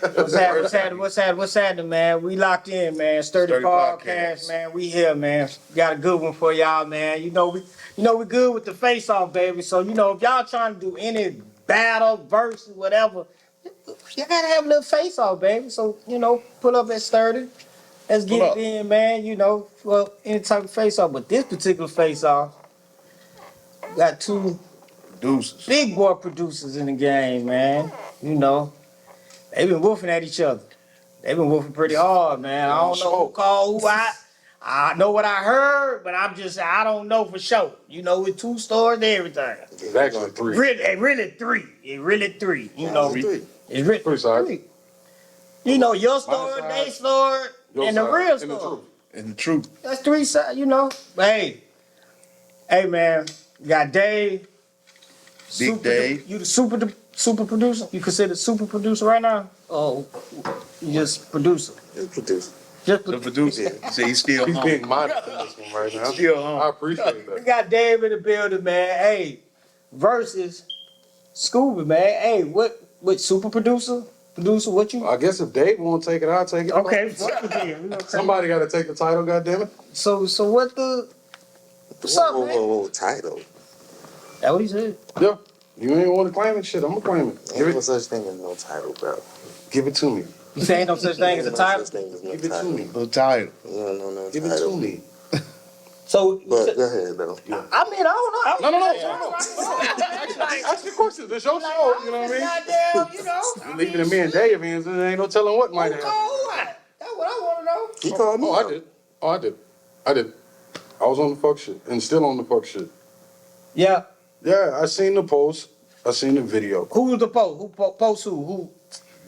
What's happening, man? We locked in, man. Sturdy podcast, man. We here, man. Got a good one for y'all, man. We good with the face off, baby. So if y'all trying to do any battle, verse, whatever, you gotta have a little face off, baby. So pull up at Sturdy. Let's get it in, man. For any type of face off, but this particular face off got two producers, big boy producers in the game, man. They've been woofing at each other. They've been woofing pretty hard, man. I don't know who called who out. I know what I heard, but I don't know for sure. With two stores and everything. It's actually three. Really three. It's really three. Three. It's really three sides. Three. Your store, they store, and the real store. And the truth. That's three sides, But hey, man, you got Dave. Big Dave. You the super producer? You consider super producer right now? Oh, you just producer? Just producer. Just the producer. See, he's being modest in this one right now. Still home. I appreciate that. We got Dave in the building, man. Hey, versus Scooby, man. Hey, what super producer? Producer, what you? I guess if Dave won't take it, I'll take it. Okay. Somebody got to take the title, goddammit. So what the? What's up, man? Whoa, title. That what he said? Yeah. You ain't want to claim it, shit. I'm gonna claim it. Ain't no such thing as no title, bro. Give it to me. You say ain't no such thing as a title? Give it to me. No title. No Give title. it to me. So, but go ahead, though. Yeah. I don't know. No. Ask your questions. It's your show. You know what I mean? Goddamn, You leaving it me and Dave hands. There ain't no telling what might happen. That's what I want to know. He called me. I did. I was on the fuck shit and still on the fuck shit. Yeah. Yeah, I seen the post. I seen the video. Who was the post? Who post who? Who?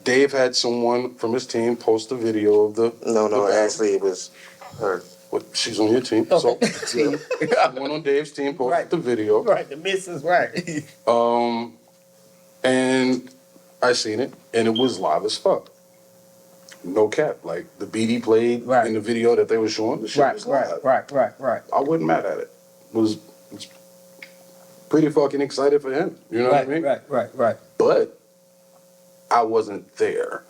Dave had someone from his team post a video of the. No, actually it was her. What? She's on your team. Okay. So yeah, one on Dave's team posted the video. Right, the missus, right. And I seen it, and it was live as fuck. No cap. Like the beat he played in the video that they were showing, the shit was live. Right. I wasn't mad at it. Was pretty fucking excited for him. You know what I mean? Right. But I wasn't there.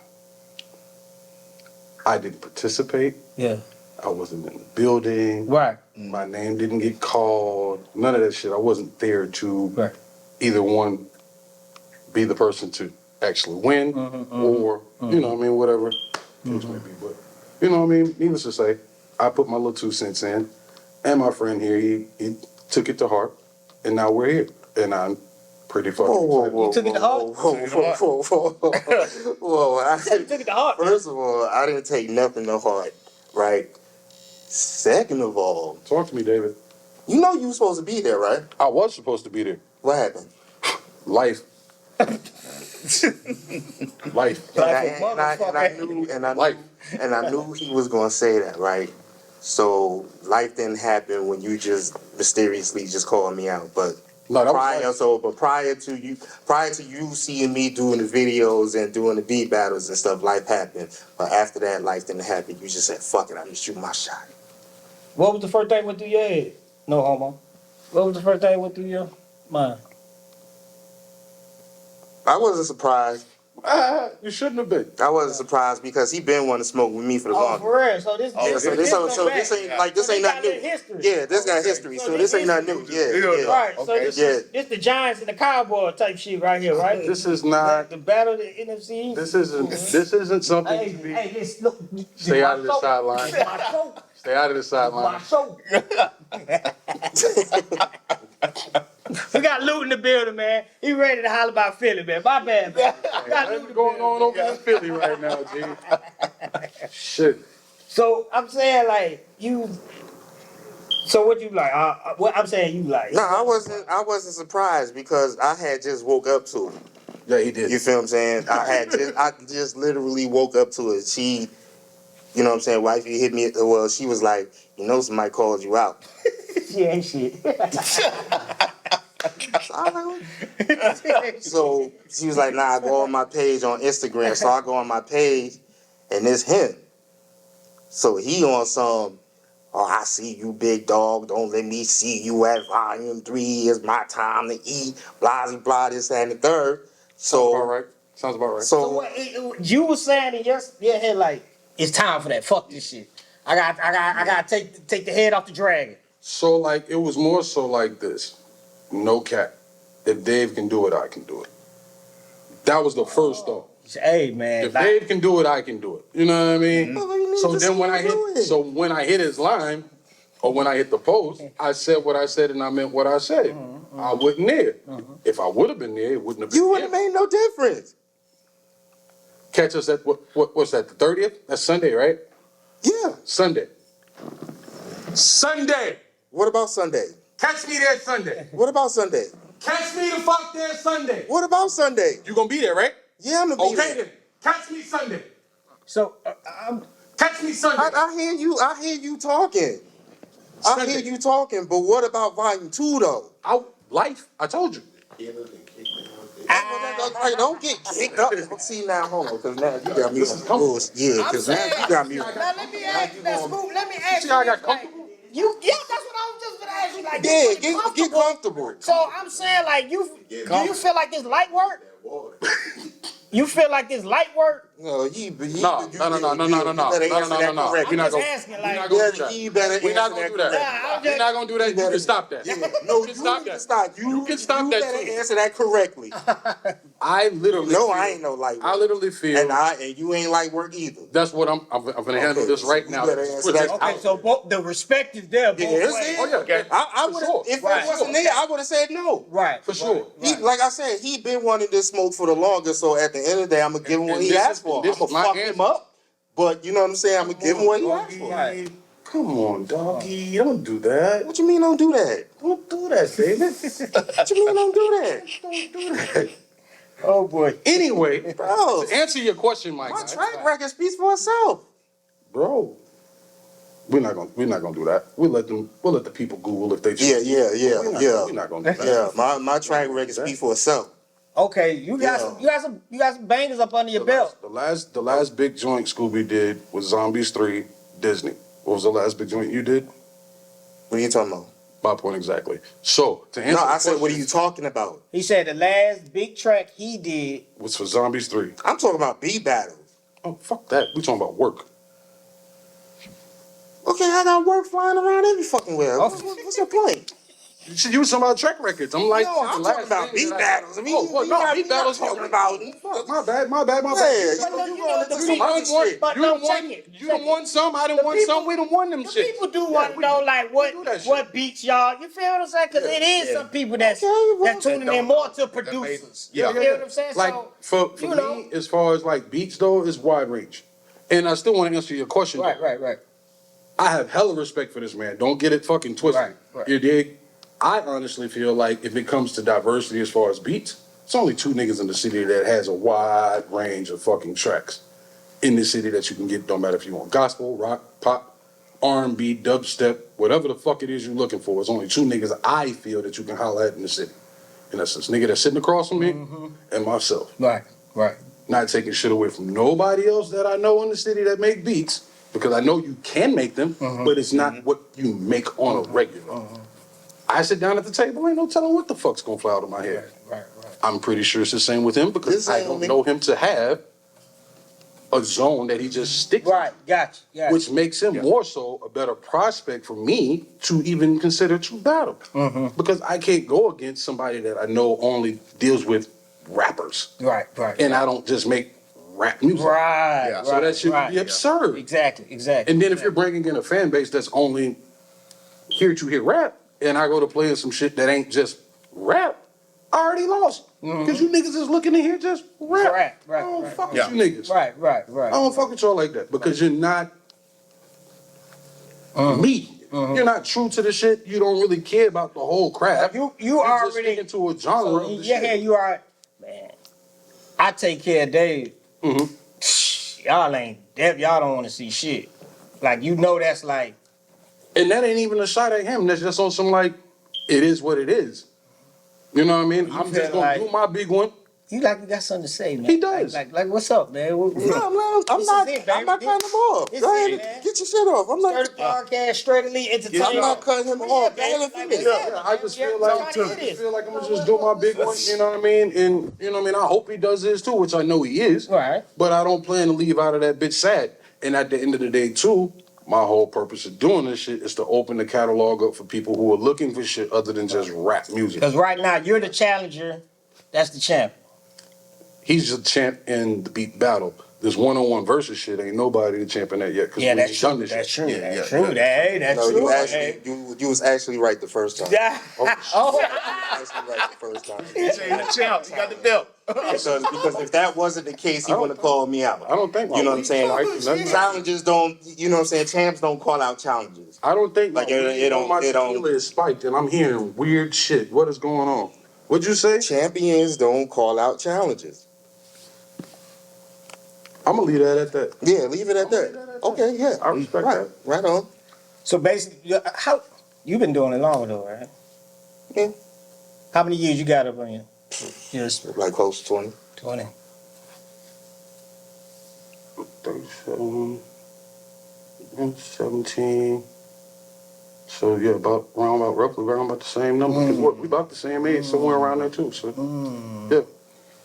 I didn't participate. Yeah. I wasn't in the building. Right. My name didn't get called. None of that shit. I wasn't there to either one be the person to actually win or, you know what I mean, whatever case may be. But, you know what I mean? Needless to say, I put my little 2 cents in. And my friend here, he took it to heart. And now we're here. And I'm pretty fucking excited. You took it to heart? Whoa. I took it to heart. First of all, I didn't take nothing to heart, right? Second of all, talk to me, David. You know you were supposed to be there, right? I was supposed to be there. What happened? Life. Life. And I knew he was gonna say that, right? So life didn't happen when you just mysteriously just called me out, but prior to you seeing me doing the videos and doing the beat battles and stuff, life happened. But after that, life didn't happen. You just said, "Fuck it, I'm just shooting my shot." What was the first thing that went through your head? No homo. What was the first thing that went through your mind? I wasn't surprised. You shouldn't have been. I wasn't surprised because he been wanting to smoke with me for the longest. For real. So this ain't nothing new. History. Yeah, this got history. So this ain't nothing new. Yeah. Right. So this the Giants and the Cowboy type shit right here, right? This is not the battle of the NFC. This isn't something to be. Hey, listen, look. Stay out of the sideline. Stay out of the sideline. We got Lute in the building, man. He ready to holler about Philly, man. My bad, man. What's going on over in Philly right now, G? Shit. So I'm saying, like, you. So what you like? What I'm saying, you like? No, I wasn't surprised because I had just woke up to it. Yeah, he did. You feel what I'm saying? I just literally woke up to it. She, you know what I'm saying? Wifey hit me. Well, she was like, somebody called you out. She ain't shit. So she was like, "Nah, go on my page on Instagram." So I go on my page, and it's him. So he on some, "Oh, I see you, big dog. Don't let me see you at volume 3. It's my time to eat." Blah, blah, this, that, and the third. So, Sounds about right. So what you were saying in your head, like, it's time for that. Fuck this shit. I got to take the head off the dragon. So like, it was more so like this. No cap. If Dave can do it, I can do it. That was the first thought. Hey man, If Dave can do it, I can do it. You know what I mean? Mm-hmm. So then when I hit his line, or when I hit the post, I said what I said and I meant what I said. I wasn't there. If I would have been there, it wouldn't have been. You wouldn't have made no difference. Catch us at what's that? The 30th? That's Sunday, right? Yeah. Sunday. Sunday. What about Sunday? Catch me there Sunday. What about Sunday? Catch me the fuck there Sunday. What about Sunday? You gonna be there, right? Yeah, I'm gonna be there. Then. Catch me Sunday. So Catch me Sunday. I hear you. I hear you talking. I hear you talking. But what about volume 2 though? Life. I told you. Don't get kicked up. See now, hold on, because now you got me some bullshit. Yeah, because now you got me. Now let me ask you that, Scoop. Let me ask See you. how I got this, comfortable? Yeah, that's what I was just gonna ask you. Like, Yeah, get comfortable. So I'm saying, like, do you feel like this light work? You feel like this light work? No. No. We're not gonna do that. We're not gonna do that. You can stop that. No, you can stop that. You can stop that better too. answer that correctly. I literally. No, I ain't no light work. I literally feel. And you ain't light work either. That's what I'm gonna handle this right now. Okay, so the respect is there. Both ways. Oh yeah, okay. I would have, if it wasn't there, I would have said no. Right, for sure. He, like I said, he been wanting this smoke for the longest. So at the end of the day, I'm gonna give him what he asked for. I'm gonna fuck him up, but you know what I'm saying. I'm gonna give him what he asked for. Right. Come on, doggy, don't do that. What you mean don't do that? Don't do that, baby. What you mean don't do that? Don't do that. Oh boy. Anyway, Bro, to answer your question, my guy. track record speaks for itself. Bro, we're not gonna do that. We'll let the people Google if they choose. Yeah. We're not gonna do that. Yeah, my track record speaks for itself. Okay, you got some bangers up under your belt. The last big joint Scooby did was Zombies 3, Disney. What was the last big joint you did? What are you talking about? My point exactly. So to answer, No, I said, what are you talking about? He said the last big track he did was for Zombies 3. I'm talking about beat battles. Oh fuck that. We talking about work. Okay, I got work flying around every fucking where. What's your point? You was talking about track records. I'm like, No, I'm talking about beat battles. I mean, beat battles. Talking about. My bad. Yeah, You done won some. I done won some. We done won them shit. People do want to know like what beats y'all. You feel what I'm saying? Because it is some people that's tuning in more to producers. You feel what I'm saying? Like So, for me, as far as like beats though, it's wide range. And I still want to answer your question. Right. I have hella respect for this man. Don't get it fucking twisted. Right. You dig? I honestly feel like if it comes to diversity as far as beats, it's only 2 niggas in the city that has a wide range of fucking tracks in the city that you can get. Don't matter if you want gospel, rock, pop, R&B, dubstep, whatever the fuck it is you're looking for. It's only 2 niggas I feel that you can holler at in the city. And that's this nigga that's sitting across from me and myself. Right. Not taking shit away from nobody else that I know in the city that make beats, because I know you can make them, but it's not what you make on a regular. I sit down at the table, ain't no telling what the fuck's gonna fly out of my head. Right. I'm pretty sure it's the same with him, because I don't know him to have a zone that he just sticks Right. Gotcha. which makes him more so a better prospect for me to even consider to battle. Because I can't go against somebody that I know only deals with rappers. Right. And I don't just make rap music. Right. So that should be absurd. Exactly. And then if you're bringing in a fan base that's only here to hear rap, and I go to playing some shit that ain't just rap, I already lost. Because you niggas is looking to hear just rap. I don't fuck with you niggas. Right. I don't fuck with y'all like that, because you're not me. You're not true to the shit. You don't really care about the whole craft. You You're already just sticking to a genre. of the shit. you are. Man, I take care of Dave. Y'all don't want to see shit. Like, that's like. And that ain't even a shot at him. That's just on some like, it is what it is. You know what I mean? I'm just gonna do my big one. You like you got something to say, man. He does. Like what's up, man? No, I'm This not. is it, I'm not baby. cutting him off. This Go is ahead, it, man. get your shit off. I'm not. Sturdy podcast, straight elite entertainment. I'm not cutting him off. Go ahead and finish. I just feel like I'm gonna just do my big one, you know what I mean? And you know what I mean, I hope he does this too, which I know he is. Right. But I don't plan to leave out of that bitch sad. And at the end of the day too, my whole purpose of doing this shit is to open the catalog up for people who are looking for shit other than just rap music. Because right now you're the challenger, that's the champ. He's just a champ in the beat battle. This one-on-one versus shit ain't nobody the champ in that yet. Yeah, that's true. That's true. That's true. That's No, true. you actually, you was actually right the first time. Yeah. Oh. You was actually right the first time. He's the champ. He got the belt. Because if that wasn't the case, he wouldn't have called me out. I don't think. You know what I'm saying? Challenges don't. You know what I'm saying? Champs don't call out challenges. I don't think Like, it don't- My it don't- tequila is spiked, and I'm hearing weird shit. What is going on? What'd you say? Champions don't call out challenges. I'm gonna leave that at that. Yeah, leave it at that. Okay, yeah. I respect Right, that. right on. So basically, how you've been doing it longer though, right? Yeah. How many years you got up on you? Just Like close to 20. 20. 37, 17. So yeah, roughly around about the same number. 'Cause we about the same age, somewhere around there too. So yeah.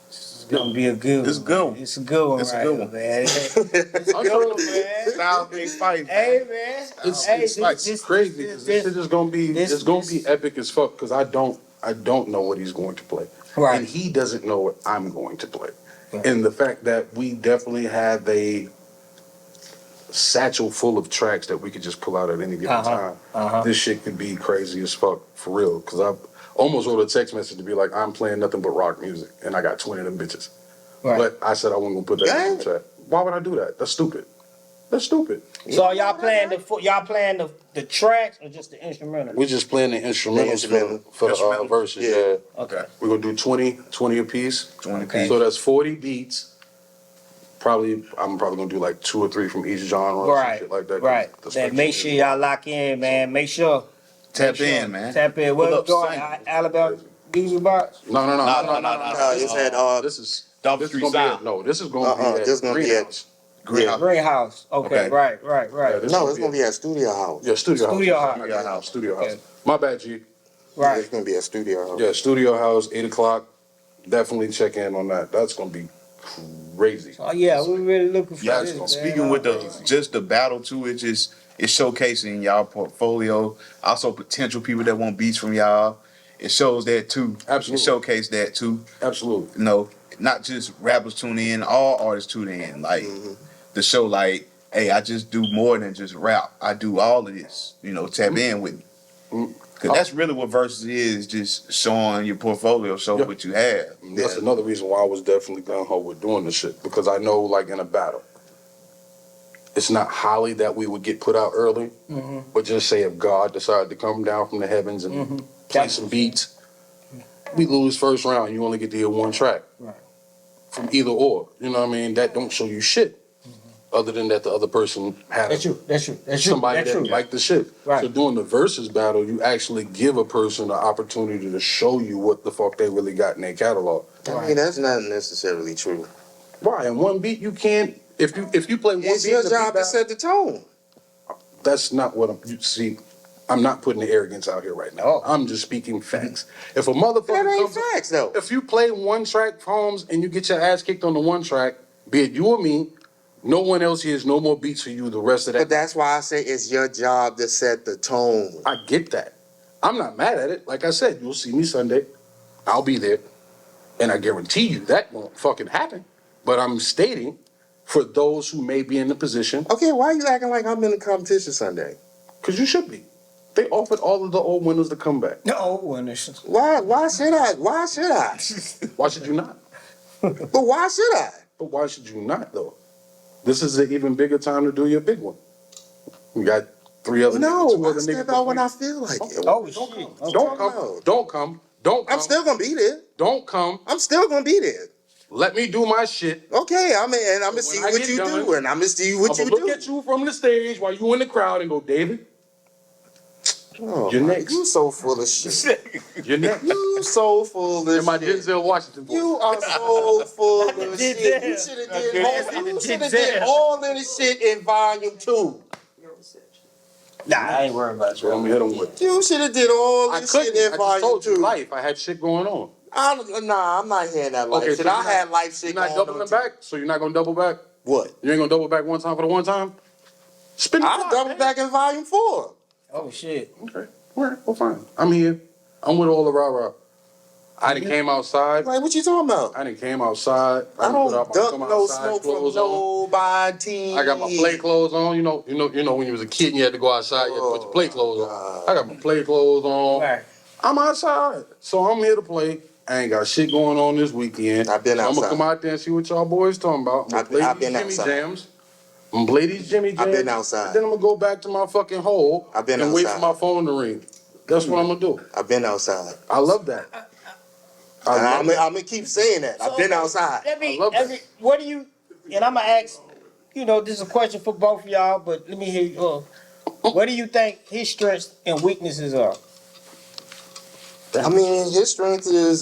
It's gonna be a good one. It's a good one. It's a good one, It's a right, good one. man. It's a good one, man. Style big fight. Hey, man. It's like crazy because this shit is gonna be be epic as fuck because I don't know what he's going to play. Right. And he doesn't know what I'm going to play. And the fact that we definitely have a satchel full of tracks that we could just pull out at any given time. This shit could be crazy as fuck for real. Cause I almost wrote a text message to be like, I'm playing nothing but rock music, and I got 20 of them bitches. Right. But I said I wasn't gonna put that in the chat. Why would I do that? That's stupid. That's stupid. So are y'all playing the tracks or just the instrumental? We're just playing the instrumentals for the verses. Yeah. Okay. We're gonna do 20 apiece. 20 Okay. piece. So that's 40 beats. I'm probably gonna do like 2 or 3 from each genre, or some Right. shit like that. Right. The Then make sure y'all lock in, man. Make sure. Tap in, man. Tap in. Pull What up, going? sing. Alabama music box. No. It's at This is Double this is Street gonna Sound. be no. This is gonna be at this gonna be at- Greenhouse. Greenhouse. Greenhouse. Okay. Okay. Right. Yeah, this no, it's gonna be at Studio House. Yeah, Studio Studio House. House. Yeah, house. Studio House. Okay. My bad, G. Right. It's gonna be at Studio House. Yeah, Studio House, 8 o'clock. Definitely check in on that. That's gonna be crazy. Oh yeah, we're really looking for Yeah, this. man. speaking with the battle too, it's showcasing y'all portfolio. Also potential people that want beats from y'all. It shows that too. Absolutely. It showcase that too. Absolutely. You know, not just rappers tune in, all artists tune in. Like the show, like, hey, I just do more than just rap. I do all of this. You know, tap in with me. Cause that's really what Versus is, just showing your portfolio, show what you have. That's another reason why I was definitely gung-ho with doing this shit. Because I know, like, in a battle, it's not highly that we would get put out early. But just say if God decided to come down from the heavens and play some beats, we lose first round. You only get to hear one track. Right. From either or. You know what I mean? That don't show you shit. Other than that the other person had That's true. That's true. That's true. somebody That's that true. liked the shit. Right. So doing the versus battle, you actually give a person the opportunity to show you what the fuck they really got in their catalog. I mean, that's not necessarily true. Why? In one beat you can't if you play one It's beat your in a job beat to set the tone. that's not what you see. I'm not putting the arrogance out here right now. Oh. I'm just speaking facts. If a motherfucker That ain't comes- facts, though. if you play one track, Holmes, and you get your ass kicked on the one track, be it you or me, no one else hears no more beats for you the rest of that. But that's why I say it's your job to set the tone. I get that. I'm not mad at it. Like I said, you'll see me Sunday. I'll be there. And I guarantee you that won't fucking happen. But I'm stating for those who may be in the position, Okay, why are you acting like I'm in the competition Sunday? because you should be. They offered all of the old winners to come back. No, winners. Why should I? Why should I? Why should you not? But why should I? But why should you not, though? This is an even bigger time to do your big one. You got 2 other No, I niggas. step out when I feel like it. Oh What shit. you Don't talking come. about? Don't come. Don't come. I'm still gonna be there. Don't come. I'm still gonna be there. Let me do my shit. Okay, I'm gonna When see I what get you done, do, and I'm gonna see what I'm you gonna look do. at you from the stage while you in the crowd and go, David, Oh, You're next. You so full of shit. You're next. You so full of In my shit. Denzel Washington voice. You are so full of shit. You Denzel. should have That's did good. all. You should have Denzel. did all of the shit in volume 2. Nah, I ain't worried about So I'm you. gonna hit him with. You should have did all I this shit couldn't. in I just volume told 2. you life. I had shit going on. Nah, I'm not hearing that life Okay, shit. so I you're not- had life shit You're not going doubling on. back? So you're not gonna double back? What? You ain't gonna double back one time for the one time? Spin the I block, double man. back in volume 4. Oh shit. Okay. All right. Well, fine. I'm here. I'm with all the rah-rah. I done came outside. Like, what you talking about? I done came outside. I done put don't out my duck come no outside smoke from clothes on. nobody. I got my play clothes on. You know when you was a kid and you had to go outside, you had to put your play clothes on. I got my play clothes on. Right. I'm outside. So I'm here to play. I ain't got shit going on this weekend. I've been so I'm outside. gonna come out there and see what y'all boys talking about. I'm gonna play I've these been Jimmy outside. Jams. I'm gonna play these Jimmy Jams. I've been outside. And then I'm gonna go back to my fucking hole I've been and wait for outside. my phone to ring. That's what I'm gonna do. I've been outside. I love that. I'm gonna keep saying that. I've been outside. What do you? And I'm gonna ask. You know, this is a question for both of y'all, but let me hear you. What do you think his strengths and weaknesses are? I mean, his strength is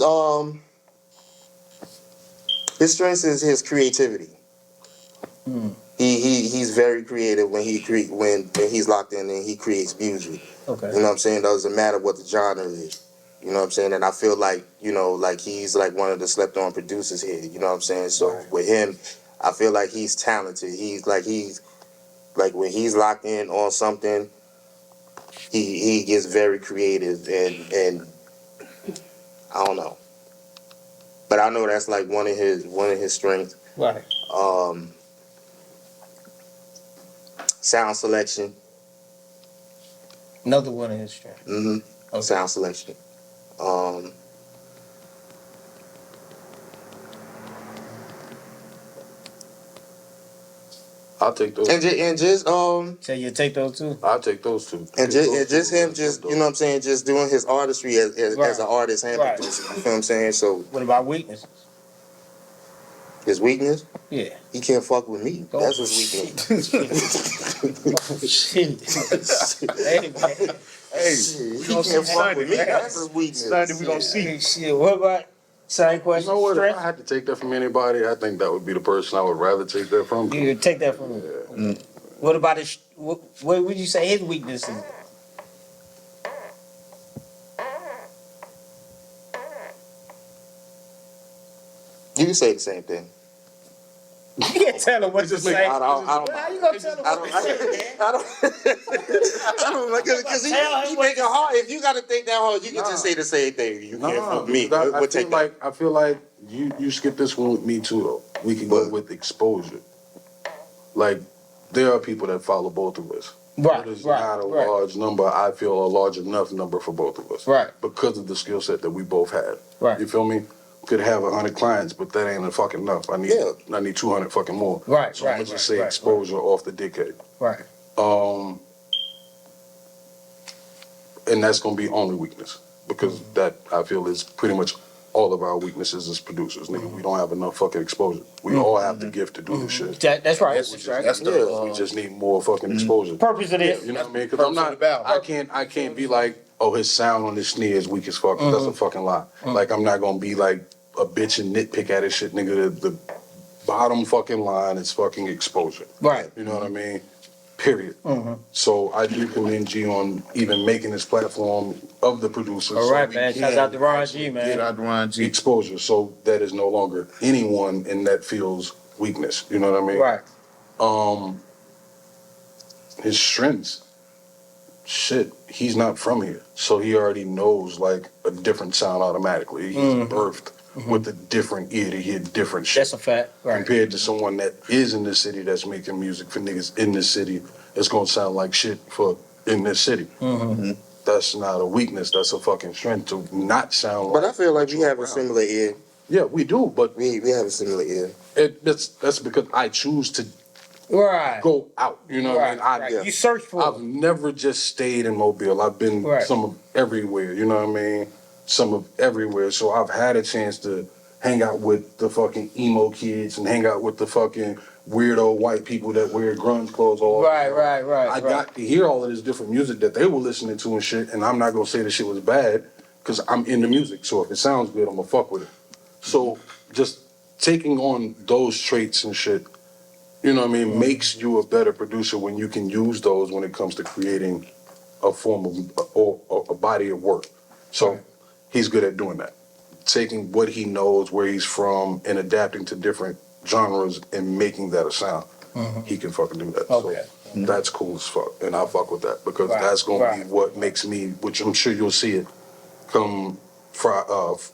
his creativity. He's very creative when when he's locked in and he creates music. Okay. You know what I'm saying? Doesn't matter what the genre is. You know what I'm saying? And I feel like, like he's like one of the slept on producers here. You know what I'm saying? So with him, I feel like he's talented. He's like when he's locked in on something, he gets very creative and I don't know. But I know that's like one of his strengths. Right. Sound selection. Another one of his strengths. Okay. Sound selection. I'll take those. And just So you take those two. I'll take those two. And just him, you know what I'm saying, just doing his artistry as an artist and producer. You feel what I'm saying? So what about weaknesses? His weakness? Yeah. He can't fuck with me. Oh, that's his weakness. Shit. Hey, man. He can't fuck with me. That's his weakness. Sunday we gonna see. Hey, shit. What about same question? You know what? If Strength? I had to take that from anybody, I think that would be the person I would rather take that from. You would take that from me. What about his? What would you say his weaknesses? You can say the same thing. You can't tell him what to say. I don't. How you gonna tell him what to say? I don't because he make it hard. If you got to think that hard, you can just say the same thing. You can't fuck me. I feel like you skip this one with me too though. We can go with exposure. Like there are people that follow both of us. Right, It is right, not a right. large number. I feel a large enough number for both of us. Right. Because of the skill set that we both have. Right. You feel me? Could have 100 clients, but that ain't fucking enough. I need 200 fucking more. Right, so I'm gonna just say exposure off the dickhead. Right. And that's gonna be only weakness because that I feel is pretty much all of our weaknesses as producers. Nigga, we don't have enough fucking exposure. We all have the gift to do this shit. That's right. We just need more fucking exposure. Purpose of this. You know what I mean? Because I'm not. I can't be like, oh, his sound on his snare is weak as fuck. That's a fucking lie. Like I'm not gonna be like a bitch and nitpick at his shit, nigga. The bottom fucking line is fucking exposure. Right. You know what I mean? Period. So I do commend G on even making this platform of the producers. All right, so man. Shout out to Ron G, man. Get out to Ron G. Exposure, so that is no longer anyone in that field's weakness. You know what I mean? Right. His strengths. Shit, he's not from here, so he already knows like a different sound automatically. He's birthed with a different ear to hear different shit. That's a fact. Right. Compared to someone that is in this city that's making music for niggas in this city, it's gonna sound like shit for in this city. That's not a weakness. That's a fucking strength to not sound. But I feel like we have a similar ear. Yeah, we do, but we have a similar ear. That's because I choose to. Right. Go out, you know what I mean? You search for I've never just stayed in Mobile. I've been some of everywhere, you know what I mean? Some of everywhere. So I've had a chance to hang out with the fucking emo kids and hang out with the fucking weirdo white people that wear grunge clothes all Right, day. right. I got to hear all of this different music that they were listening to and shit, and I'm not gonna say the shit was bad because I'm into music. So if it sounds good, I'm gonna fuck with it. So just taking on those traits and shit, you know what I mean, makes you a better producer when you can use those when it comes to creating a form of or a body of work. So he's good at doing that. Taking what he knows, where he's from, and adapting to different genres and making that a sound. He can fucking do that. Okay. So that's cool as fuck. And I fuck with that because Right, that's gonna right. be what makes me, which I'm sure you'll see it come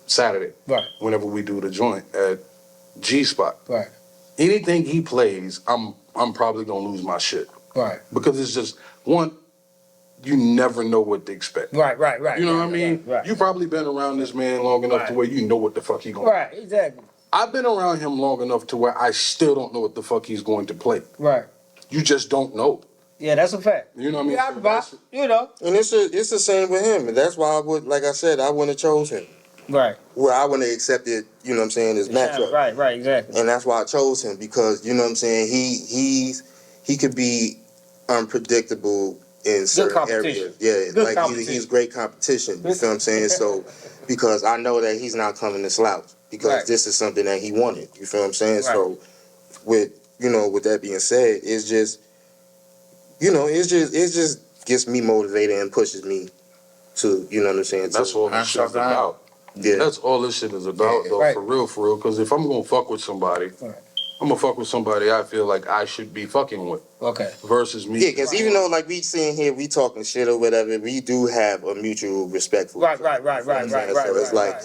Saturday. Right. Whenever we do the joint at G Spot. Right. Anything he plays, I'm probably gonna lose my shit. Right. Because it's just one, you never know what to expect. Right. You know what I mean? Right. You probably been around this man long enough to where you know what the fuck he gonna Right, exactly. I've been around him long enough to where I still don't know what the fuck he's going to play. Right. You just don't know. Yeah, that's a fact. You know what I mean? Yeah, So but, you know. And it's the same with him, and that's why I would, like I said, I wouldn't have chose him. Right. Well, I wouldn't have accepted, you know what I'm saying, his matchup. Right, exactly. And that's why I chose him, because, you know what I'm saying, he could be unpredictable in certain areas. Yeah, Good like he's great competition. You feel what I'm saying? So, because I know that he's not coming to slouch, because this is something that he wanted. You feel what I'm saying? Right. So, with that being said, it's just, it just gets me motivated and pushes me to, you know what I'm saying? That's all this shit is about. Yeah. That's all this shit is about, though, for real. Because if I'm gonna fuck with somebody, I'm gonna fuck with somebody I feel like I should be fucking with. Okay. Versus me. Yeah, because even though like we sitting here, we talking shit or whatever, we do have a mutual respect for Right. So it's like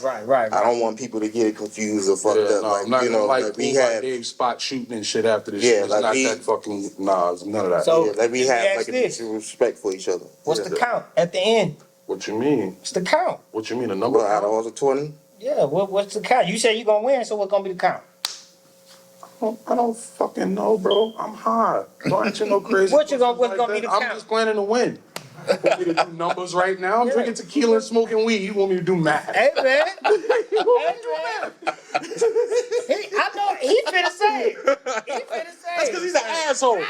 I don't want people to get it confused or fucked up. No, Like, I'm not gonna like we have Dave's spot shooting and shit after this Yeah, shit. It's like not we- that fucking it's none of that. So- like we Let me have ask like a this. mutual respect for each other. What's the count at the end? What you mean? What's the count? What you mean? A number? Well, out of all the 20, Yeah, what's the count? You say you're going to win, so what's going to be the count? I don't fucking know, bro. I'm high. Don't answer no crazy. What's gonna be that. the I'm count? just planning to win. You want me to do numbers right now? I'm drinking tequila and smoking weed. You want me to do math? Hey, man. You want me to do math? I know, he finna say it. That's because he's an asshole.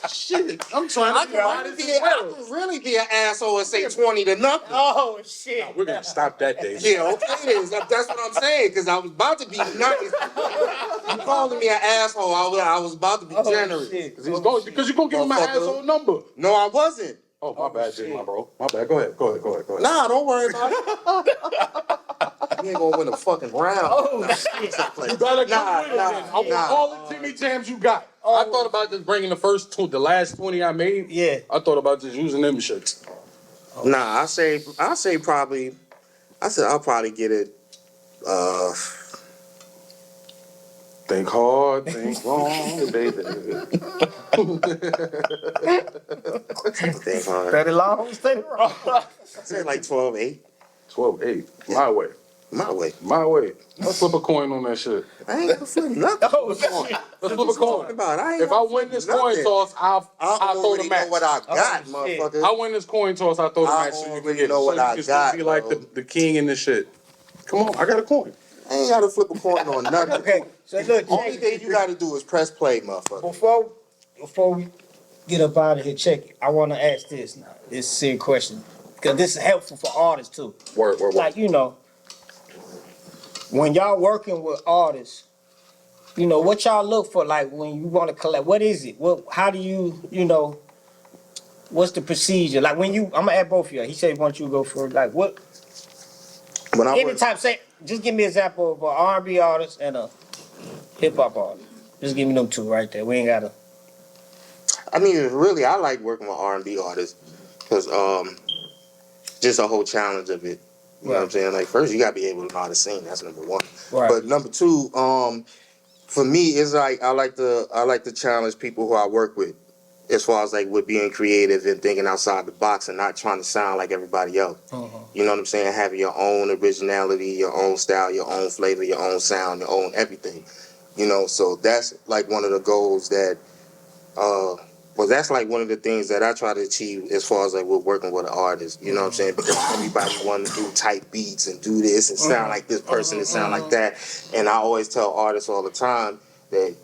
Shit, I'm trying to I can really be an asshole and say 20 to nothing. Oh, shit. We're gonna stop that day. Yeah, okay then. That's what I'm saying, because I was about to be nice. You calling me an asshole, I was about to be generous. Because you're gonna give him an asshole number. No, I wasn't. Oh, my bad, Jay, my bro. My bad. Go ahead. Nah, don't worry about it. You ain't gonna win a fucking round. Oh, shit. You gotta come with it then. I want all the Timmy Jams you got. I thought about just bringing the last 20 I made. Yeah. I thought about just using them shits. Nah, I say probably. I'll probably get it. Think hard, think long, baby. Think hard. Steady long, steady wrong. I say like 12-8. 12-8. My way. My way. Let's flip a coin on that shit. I ain't gonna flip nothing. Oh, shit. Let's flip a coin. If I win this coin toss, I'll throw the match. know what I got, Oh, shit. motherfucker. I win this coin toss, I'll throw the match so you can already get it. know what So you I can still got, be like bro. the king in this shit. Come on, I got a coin. I ain't gotta flip a coin on nothing. Okay, so look, Only check thing it. you gotta do is press play, motherfucker. Before we get up out of here, check it. I want to ask this now. This is a serious question. Because this is helpful for artists, too. Word. Like, when y'all working with artists, what y'all look for, like, when you want to collect, what is it? How do you, what's the procedure? Like, when I'm going to add both of you. He said he wants you to go for, like, what? When I work, Anytime, just give me an example of an R&B artist and a hip-hop artist. Just give me them two right there. We ain't got to. I mean, really, I like working with R&B artists because just the whole challenge of it. You know what I'm saying? Like, first, you gotta be able to know how to sing. That's number one. Right. But number two, for me, it's like I like to challenge people who I work with, as far as like with being creative and thinking outside the box and not trying to sound like everybody else. You know what I'm saying? Having your own originality, your own style, your own flavor, your own sound, your own everything. So that's like one of the goals that, that's like one of the things that I try to achieve as far as like we're working with an artist. You know what I'm saying? Because everybody wants to do tight beats and do this and sound like this person and sound like that. And I always tell artists all the time, that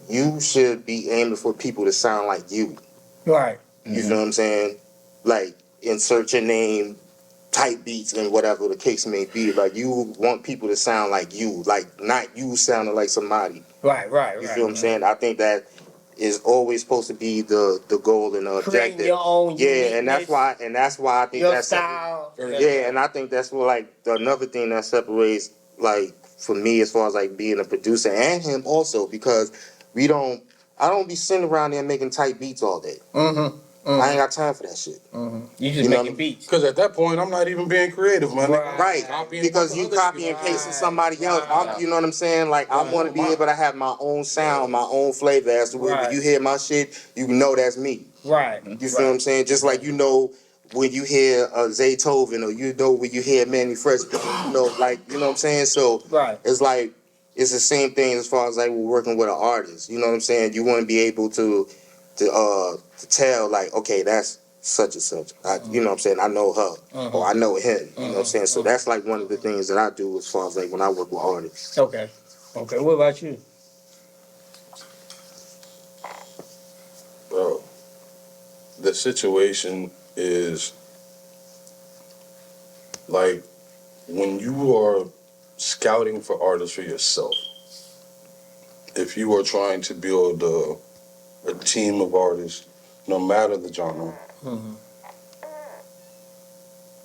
you should be aiming for people to sound like you. Right. You feel what I'm saying? Like, insert your name, type beats, and whatever the case may be. Like, you want people to sound like you, like not you sounding like somebody. Right. You feel what I'm saying? I think that is always supposed to be the goal and the objective. Creating your own yeah, and that's why I think your that's style. yeah, and I think that's what like another thing that separates like for me as far as like being a producer and him also because I don't be sitting around there making tight beats all day. I ain't got time for that shit. You just making beats. Because at that point, I'm not even being creative, man. Right. Because you copy and pasting somebody else. You know what I'm saying? Like, I want to be able to have my own sound, my own flavor. As to where when you hear my shit, you know that's me. Right. You feel what I'm saying? Just like you know when you hear Zaytoven or you know when you hear Manny Fresh, you know, like, you know what I'm saying? So it's like, it's the same thing as far as like we're working with an artist. You know what I'm saying? You want to be able to tell like, okay, that's such and such. You know what I'm saying? I know her or I know him. You know what I'm saying? So that's like one of the things that I do as far as like when I work with artists. Okay. What about you? Bro, the situation is like when you are scouting for artists for yourself, if you are trying to build a team of artists, no matter the genre,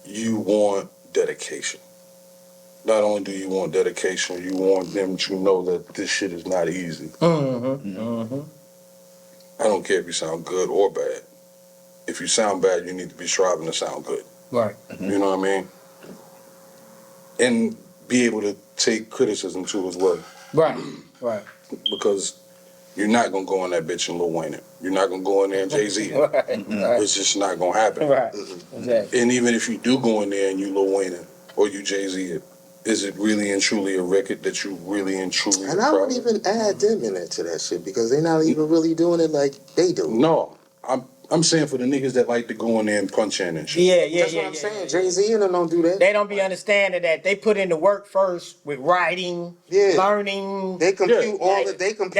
you want dedication. Not only do you want dedication, you want them to know that this shit is not easy. I don't care if you sound good or bad. If you sound bad, you need to be striving to sound good. Right. You know what I mean? And be able to take criticism too as well. Right. Because you're not gonna go in that bitch and Lil Wayne it. You're not gonna go in there and Jay-Z it. It's just not gonna happen. Right. Exactly. And even if you do go in there and you Lil Wayne it or you Jay-Z it, is it really and truly a record that you really and truly And I would even add them in into that shit because they're not even really doing it like they do. No. I'm saying for the niggas that like to go in there and punch in and shit. Yeah. That's what I'm saying. Jay-Z and them don't do that. They don't be understanding that they put in the work first with writing, learning. They compute all of that in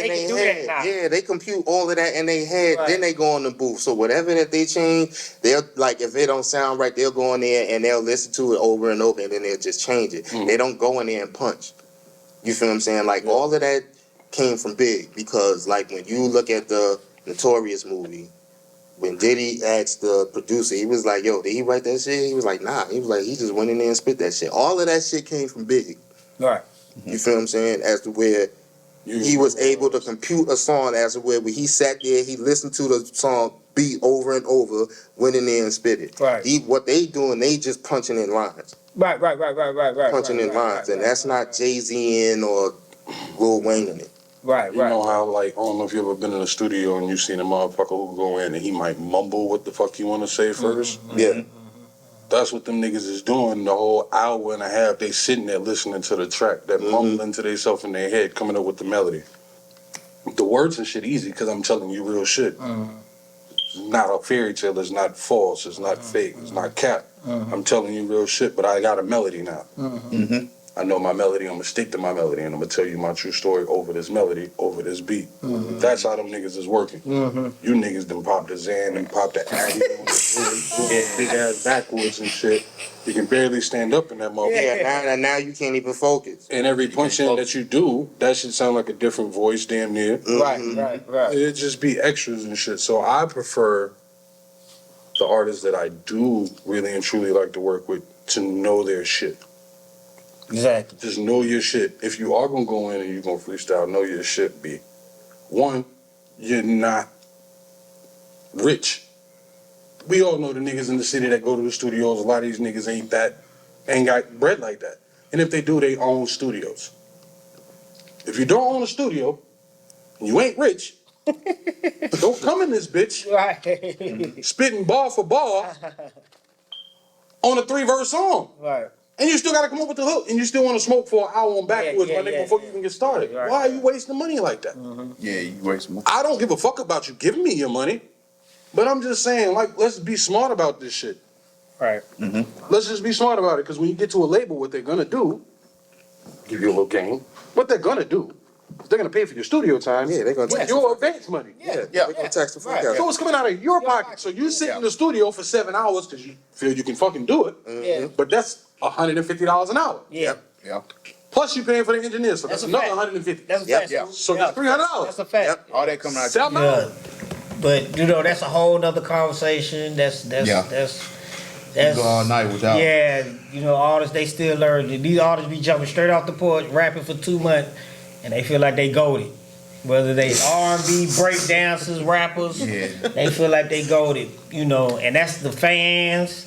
their head. Yeah, they compute all of that in their head. Then they go on the booth. So whatever that they change, they'll like if it don't sound right, they'll go in there and they'll listen to it over and over, and then they'll just change it. They don't go in there and punch. You feel what I'm saying? Like all of that came from Big because like when you look at the Notorious movie. When Diddy asked the producer, he was like, yo, did he write that shit? He was like, nah. He was like, he just went in there and spit that shit. All of that shit came from Big. Right. You feel what I'm saying? As to where he was able to compute a song as to where when he sat there, he listened to the song beat over and over, went in there and spit it. Right. What they doing, they just punching in lines. Right. Punching in lines. And that's not Jay-Z in or Lil Wayne in it. Right. You know how, like, I don't know if you ever been in a studio and you seen a motherfucker who go in and he might mumble what the fuck you want to say first? Yeah. That's what them niggas is doing the whole hour and a half. They sitting there listening to the track, that mumbling to themselves in their head, coming up with the melody. The words and shit easy because I'm telling you real shit. It's not a fairy tale. It's not false. It's not fake. It's not cap. I'm telling you real shit, but I got a melody now. I know my melody, I'm gonna stick to my melody, and I'm gonna tell you my true story over this melody, over this beat. That's how them niggas is working. You niggas done pop the Xan and pop the Addy, big ass backwards and shit. You can barely stand up in that motherfucker. Yeah, now you can't even focus. And every punch in that you do, that should sound like a different voice, damn near. Right. It just be extras and shit. So I prefer the artists that I do really and truly like to work with to know their shit. Exactly. Just know your shit. If you are gonna go in and you're gonna freestyle, know your shit. B. One, you're not rich. We all know the niggas in the city that go to the studios. A lot of these niggas ain't got bread like that. And if they do, they own studios. If you don't own a studio and you ain't rich, don't come in this bitch spitting bar for bar on a 3-verse song. Right. And you still got to come up with the hook, and you still want to smoke for an hour on backwards, my nigga, before you even get started. Right. Why are you wasting money like that? Yeah, you waste money. I don't give a fuck about you giving me your money, but I'm just saying, like, let's be smart about this shit. Right. Let's just be smart about it, because when you get to a label, what they're gonna do, give you a little game. What they're gonna do They're gonna pay for your studio time. Yeah, they're gonna with tax your the- advance money. Yeah, Yeah. they're gonna tax the fuck Right. out. So it's coming out of your pocket. So you sit in the studio for 7 hours because you feel you can fucking do it. Yeah. But that's $150 an hour. Yeah. Yeah. Plus you paying for the engineer, so that's That's a another fact. 150. That's a Yep. fact. Yeah. So that's $300. That's a fact. Yep. All that coming out. Sell Yeah. But you know, that's a whole nother conversation. That's Go all night without. yeah, you know, artists they still learn. These artists be jumping straight off the porch, rapping for 2 months, and they feel like they goated. Whether they R&B, break dancers, rappers, Yeah. they feel like they goated. You know, and that's the fans.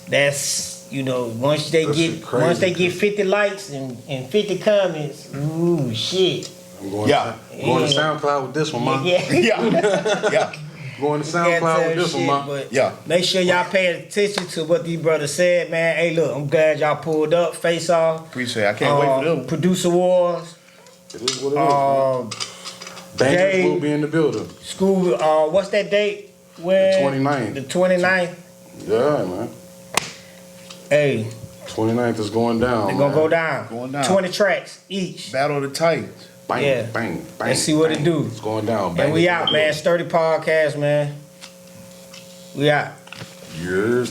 That's you know, once they That shit crazy, once they get 50 likes and 50 comments, ooh shit. I'm going, Yeah. going to SoundCloud with this one, man. Yeah. Yeah. Yeah. Going to Can't SoundCloud tell with this shit, one, man. but Yeah. make sure y'all pay attention to what these brothers said, man. Hey, look, I'm glad y'all pulled up. Face Off. Appreciate it. I can't wait for them. Producer Wars. It is what it is. Dangerous Jay- will be in the building. Scooby. What's that date? When? The 29th. The 29th. Yeah, man. Hey, 29th is going down. they're gonna man. go down. Going down. 20 tracks each. Battle of the Titans. Bang, Yeah. bang, bang. Let's see what it bang. do. It's going down. Bang, And we bang, out, bang. man. Sturdy Podcast, man. We out. Yeah.